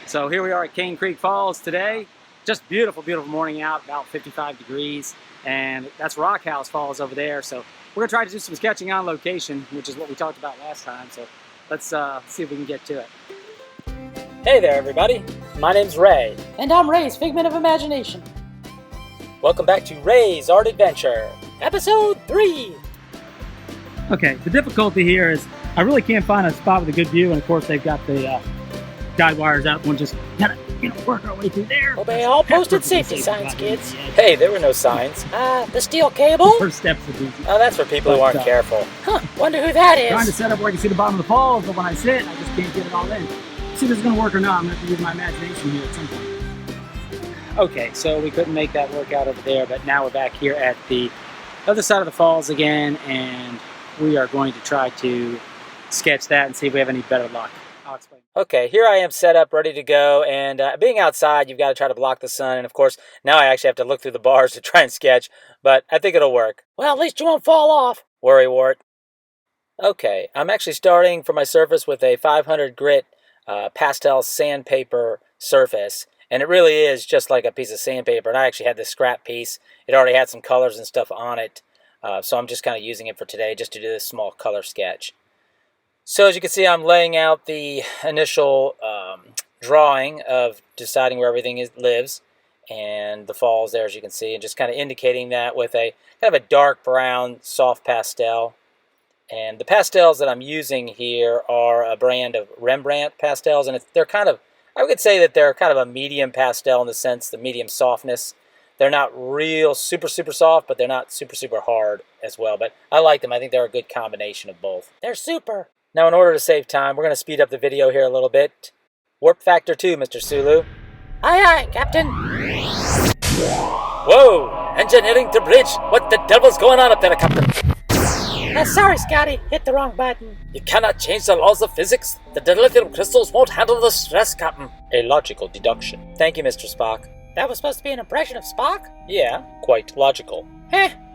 So here we are at Cane Creek Falls today. Just beautiful, beautiful morning out, about 55 degrees. And that's Rock House Falls over there. So we're gonna try to do some sketching on location, which is what we talked about last time. So let's see if we can get to it. Hey there, everybody. My name's Ray. And I'm Ray's Figment of Imagination. Welcome back to Ray's Art Adventure. Episode 3. Okay, the difficulty here is I really can't find a spot with a good view, and of course they've got the guide wires out. We'll just kind of work our way through there. Obey all posted safety signs, kids. Hey, there were no signs. The steel cable? First steps would be. Oh, that's for people who aren't careful. Huh, wonder who that is. Trying to set up where I can see the bottom of the falls, but when I sit, I just can't get it all in. See if this is going to work or not. I'm going to have to use my imagination here at some point. Okay, so we couldn't make that work out over there, but now we're back here at the other side of the falls again, and we are going to try to sketch that and see if we have any better luck. I'll explain. Okay, here I am set up, ready to go, and being outside, you've got to try to block the sun, and of course, now I actually have to look through the bars to try and sketch, but I think it'll work. Well, at least you won't fall off. Worrywart. Okay, I'm actually starting for my surface with a 500 grit pastel sandpaper surface, and it really is just like a piece of sandpaper, and I actually had this scrap piece. It already had some colors and stuff on it, so I'm just kind of using it for today just to do this small color sketch. So as you can see, I'm laying out the initial drawing of deciding where everything lives, and the falls there, as you can see, and just kind of indicating that with a kind of a dark brown soft pastel. And the pastels that I'm using here are a brand of Rembrandt pastels, and they're kind of, I would say that they're kind of a medium pastel in the sense, the medium softness. They're not real super soft, but they're not super hard as well. But I like them. I think they're a good combination of both. They're super. Now, in order to save time, we're going to speed up the video here a little bit. Warp factor 2, Mr. Sulu. Aye, aye, Captain. Whoa! Engineering to bridge! What the devil's going on up there, Captain? Sorry, Scotty. Hit the wrong button. You cannot change the laws of physics. The dilithium crystals won't handle the stress, Captain. A logical deduction. Thank you, Mr. Spock. That was supposed to be an impression of Spock? Yeah, quite logical.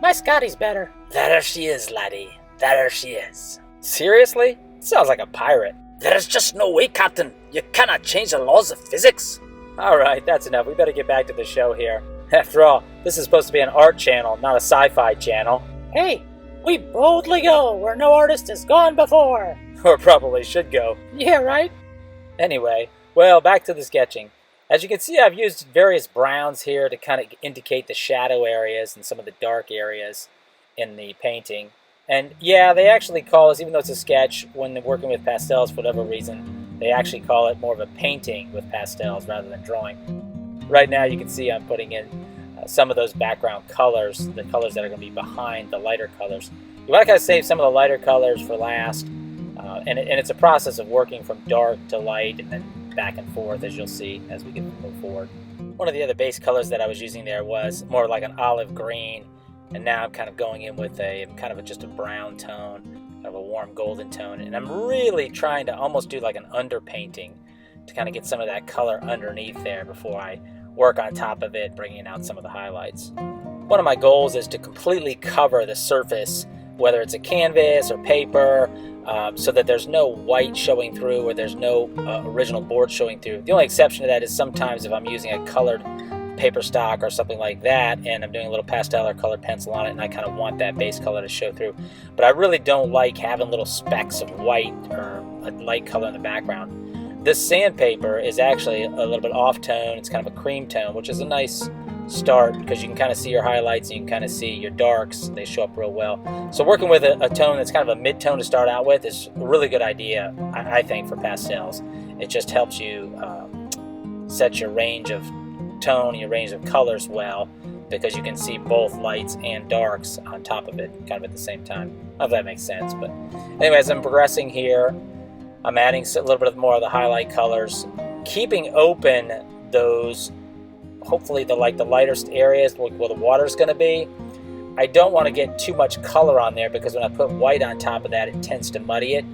My Scotty's better. There she is, laddie. There she is. Seriously? Sounds like a pirate. There's just no way, Captain. You cannot change the laws of physics. Alright, that's enough. We better get back to the show here. After all, this is supposed to be an art channel, not a sci-fi channel. Hey, we boldly go where no artist has gone before. Or probably should go. Yeah, right? Anyway, well, back to the sketching. As you can see, I've used various browns here to kind of indicate the shadow areas and some of the dark areas in the painting. And yeah, they actually call this, even though it's a sketch, when they're working with pastels for whatever reason, they actually call it more of a painting with pastels rather than drawing. Right now you can see I'm putting in some of those background colors, the colors that are going to be behind the lighter colors. You want to kind of save some of the lighter colors for last, and it's a process of working from dark to light and then back and forth, as you'll see as we move forward. One of the other base colors that I was using there was more like an olive green, and now I'm kind of going in with just a brown tone, kind of a warm golden tone, and I'm really trying to almost do like an underpainting to kind of get some of that color underneath there before I work on top of it, bringing out some of the highlights. One of my goals is to completely cover the surface, whether it's a canvas or paper, so that there's no white showing through or there's no original board showing through. The only exception to that is sometimes if I'm using a colored paper stock or something like that and I'm doing a little pastel or colored pencil on it and I kind of want that base color to show through. But I really don't like having little specks of white or a light color in the background. This sandpaper is actually a little bit off tone. It's kind of a cream tone, which is a nice start because you can kind of see your highlights and you can kind of see your darks. They show up real well. So working with a tone that's kind of a mid-tone to start out with is a really good idea, I think, for pastels. It just helps you set your range of tone, your range of colors well, because you can see both lights and darks on top of it kind of at the same time. I don't know if that makes sense, but anyway, as I'm progressing here, I'm adding a little bit more of the highlight colors, keeping open those, hopefully the lightest areas where the water's going to be. I don't want to get too much color on there because when I put white on top of that, it tends to muddy it,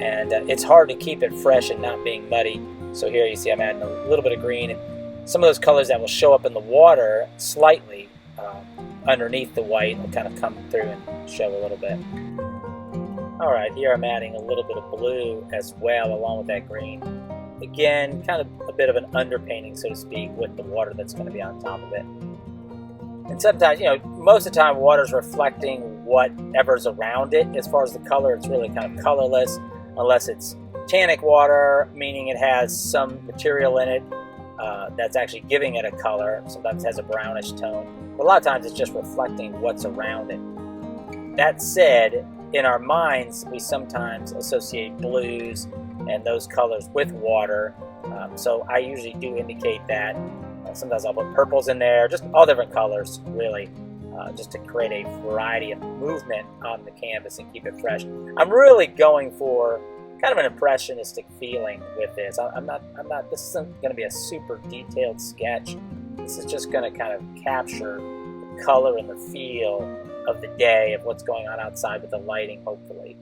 and it's hard to keep it fresh and not being muddy. So here you see I'm adding a little bit of green, and some of those colors that will show up in the water slightly underneath the white will kind of come through and show a little bit. Alright, here I'm adding a little bit of blue as well along with that green. again, kind of a bit of an underpainting, so to speak, with the water that's going to be on top of it. And sometimes, most of the time water's reflecting whatever's around it. As far as the color, it's really kind of colorless, unless it's tannic water, meaning it has some material in it that's actually giving it a color. Sometimes it has a brownish tone, but a lot of times it's just reflecting what's around it. That said, in our minds, we sometimes associate blues and those colors with water, so I usually do indicate that. Sometimes I'll put purples in there, just all different colors, really, just to create a variety of movement on the canvas and keep it fresh. I'm really going for kind of an impressionistic feeling with this. This isn't going to be a super detailed sketch. This is just going to kind of capture the color and the feel of the day, of what's going on outside with the lighting, hopefully.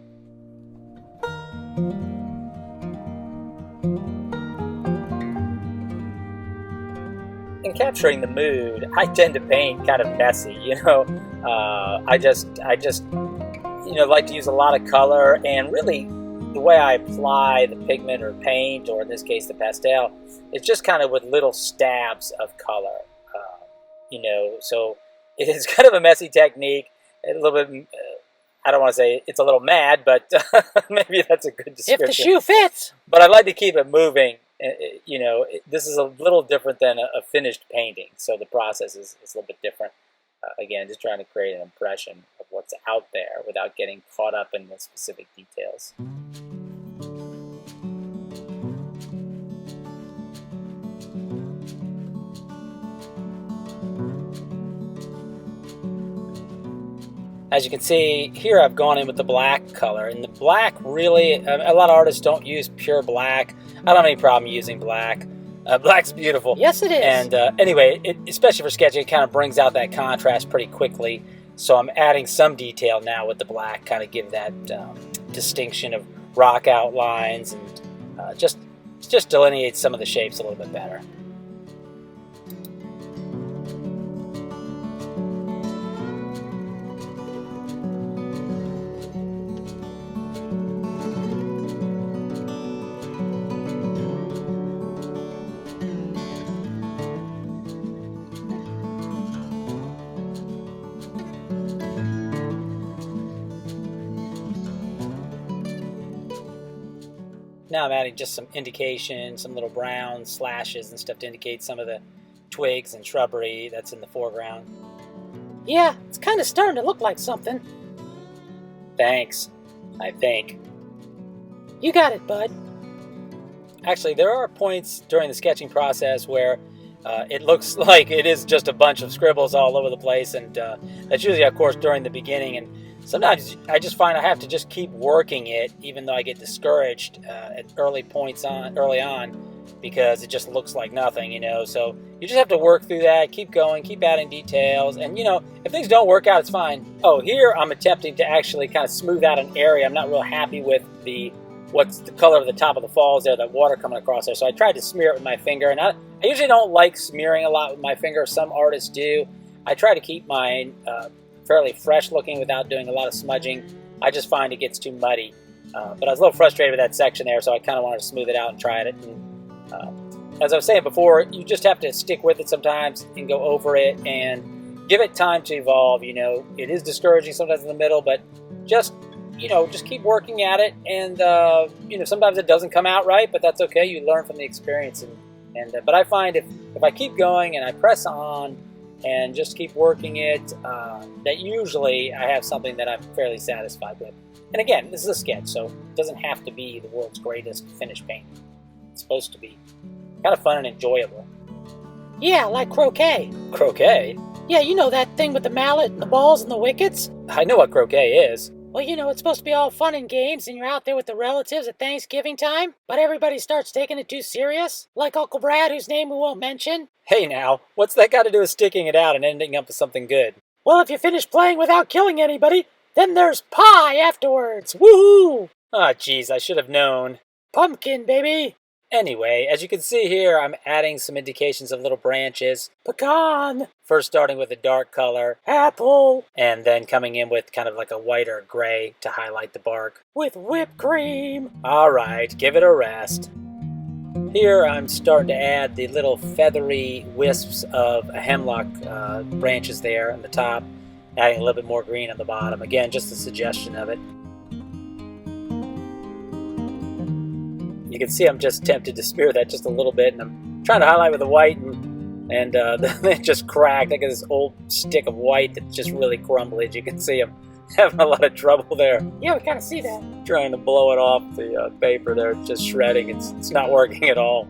In capturing the mood, I tend to paint kind of messy, I just like to use a lot of color, and really the way I apply the pigment or paint, or in this case the pastel, it's just kind of with little stabs of color, so it is kind of a messy technique, a little bit, I don't want to say it's a little mad, but maybe that's a good description. If the shoe fits. But I like to keep it moving. This is a little different than a finished painting, so the process is a little bit different. Again, just trying to create an impression of what's out there without getting caught up in the specific details. As you can see, here I've gone in with the black color, and the black really, a lot of artists don't use pure black. I don't have any problem using black. Black's beautiful. Yes, it is. And anyway, especially for sketching, it kind of brings out that contrast pretty quickly. So I'm adding some detail now with the black, kind of give that distinction of rock outlines, and just delineate some of the shapes a little bit better. Now I'm adding just some indication, some little brown slashes and stuff to indicate some of the twigs and shrubbery that's in the foreground. Yeah, it's kind of starting to look like something. Thanks, I think. You got it, bud. Actually, there are points during the sketching process where it looks like it is just a bunch of scribbles all over the place, and that's usually, of course, during the beginning. And sometimes I just find I have to just keep working it, even though I get discouraged at early on, because it just looks like nothing, So you just have to work through that, keep going, keep adding details, and if things don't work out, it's fine. Oh, here I'm attempting to actually kind of smooth out an area. I'm not real happy with what's the color of the top of the falls there, that water coming across there. So I tried to smear it with my finger, and I usually don't like smearing a lot with my finger. Some artists do. I try to keep mine fairly fresh looking without doing a lot of smudging. I just find it gets too muddy. But I was a little frustrated with that section there, so I kind of wanted to smooth it out and try it. And, as I was saying before, you just have to stick with it sometimes and go over it and give it time to evolve. It is discouraging sometimes in the middle, but just keep working at it. And sometimes it doesn't come out right, but that's okay. You learn from the experience. But I find if I keep going and I press on and just keep working it, that usually I have something that I'm fairly satisfied with. And again, this is a sketch, so it doesn't have to be the world's greatest finished painting. It's supposed to be kind of fun and enjoyable. Yeah, like croquet. Croquet? Yeah, you know that thing with the mallet and the balls and the wickets? I know what croquet is. Well, it's supposed to be all fun and games, and you're out there with the relatives at Thanksgiving time, but everybody starts taking it too serious, like Uncle Brad, whose name we won't mention. Hey now, what's that got to do with sticking it out and ending up with something good? Well, if you finish playing without killing anybody, then there's pie afterwards. Woohoo! Ah, geez, I should have known. Pumpkin, baby. Anyway, as you can see here, I'm adding some indications of little branches. Pecan. First starting with a dark color. Apple. And then coming in with kind of like a white or gray to highlight the bark. With whipped cream. All right, give it a rest. Here I'm starting to add the little feathery wisps of hemlock branches there on the top, adding a little bit more green on the bottom. Again, just a suggestion of it. You can see I'm just tempted to smear that just a little bit, and I'm trying to highlight with the white, and it just cracked. I got this old stick of white that's just really crumbly. As you can see, I'm having a lot of trouble there. Yeah, we kind of see that. Trying to blow it off the paper there, just shredding. It's not working at all.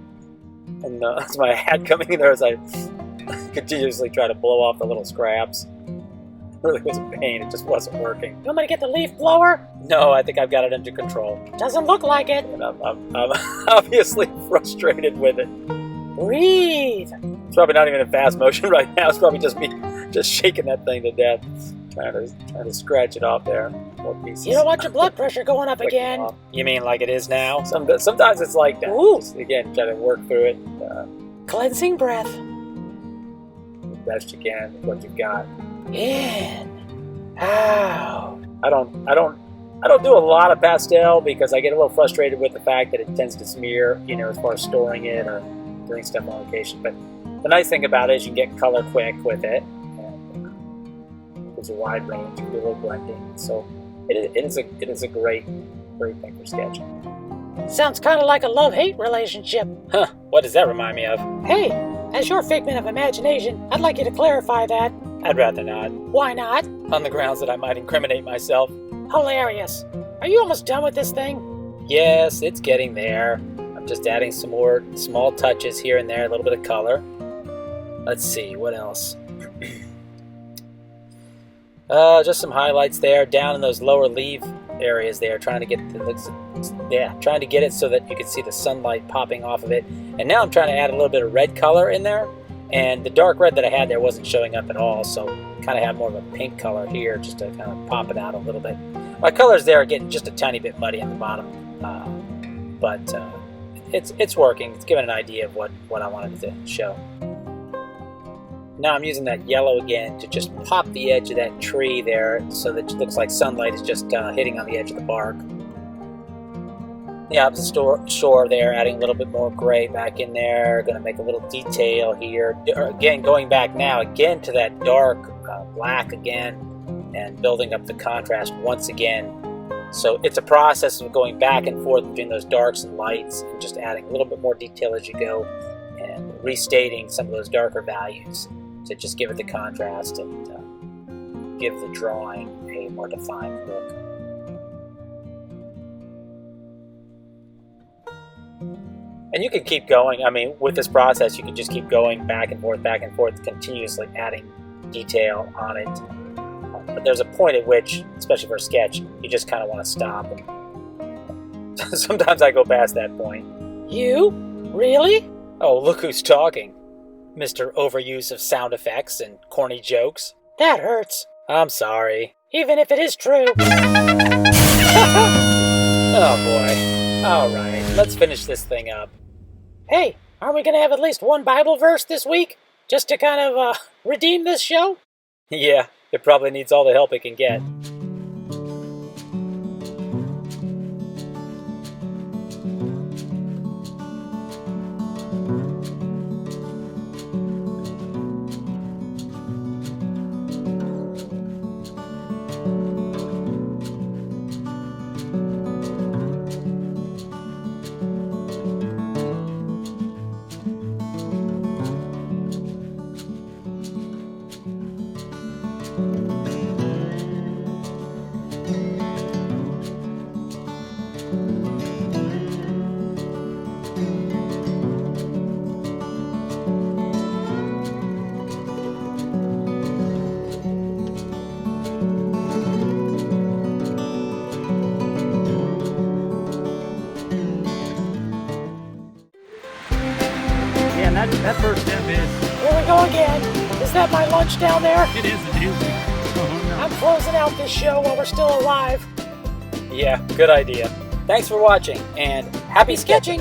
And that's my hat coming in there as I continuously try to blow off the little scraps. It really was a pain. It just wasn't working. You want me to get the leaf blower? No, I think I've got it under control. Doesn't look like it. And I'm obviously frustrated with it. Breathe. It's probably not even in fast motion right now. It's probably just me just shaking that thing to death. Trying to scratch it off there. More pieces. You don't want your blood pressure going up again. You mean like it is now? Sometimes it's like that. Ooh. Just, again, try to work through it. Cleansing breath. The best you can with what you've got. In. Out. I don't do a lot of pastel because I get a little frustrated with the fact that it tends to smear, as far as storing it or doing stuff on location. But the nice thing about it is you can get color quick with it. There's a wide range. You can do a little blending. So it is a great thing for sketching. Sounds kind of like a love-hate relationship. Huh, what does that remind me of? Hey, as your figment of imagination, I'd like you to clarify that. I'd rather not. Why not? On the grounds that I might incriminate myself. Hilarious. Are you almost done with this thing? Yes, it's getting there. I'm just adding some more small touches here and there, a little bit of color. Let's see, what else? Just some highlights there, down in those lower leaf areas there, trying to get it so that you can see the sunlight popping off of it. And now I'm trying to add a little bit of red color in there, and the dark red that I had there wasn't showing up at all, so kind of have more of a pink color here just to kind of pop it out a little bit. My colors there are getting just a tiny bit muddy on the bottom, but it's working. It's giving an idea of what I wanted to show. Now I'm using that yellow again to just pop the edge of that tree there so that it looks like sunlight is just hitting on the edge of the bark. The opposite shore there, adding a little bit more gray back in there. Going to make a little detail here. Again, going back now again to that dark black again and building up the contrast once again. So it's a process of going back and forth between those darks and lights and just adding a little bit more detail as you go and restating some of those darker values to just give it the contrast and give the drawing a more defined look. And you can keep going. I mean, with this process, you can just keep going back and forth, continuously adding detail on it. But there's a point at which, especially for a sketch, you just kind of want to stop. And sometimes I go past that point. You? Really? Oh, look who's talking. Mr. Overuse of sound effects and corny jokes. That hurts. I'm sorry. Even if it is true. Oh boy. Alright, let's finish this thing up. Hey, aren't we going to have at least one Bible verse this week? Just to kind of redeem this show? Yeah, it probably needs all the help it can get. That first step is... Here we go again. Is that my lunch down there? It is a doozy. Oh, no. I'm closing out this show while we're still alive. Yeah, good idea. Thanks for watching, and happy sketching!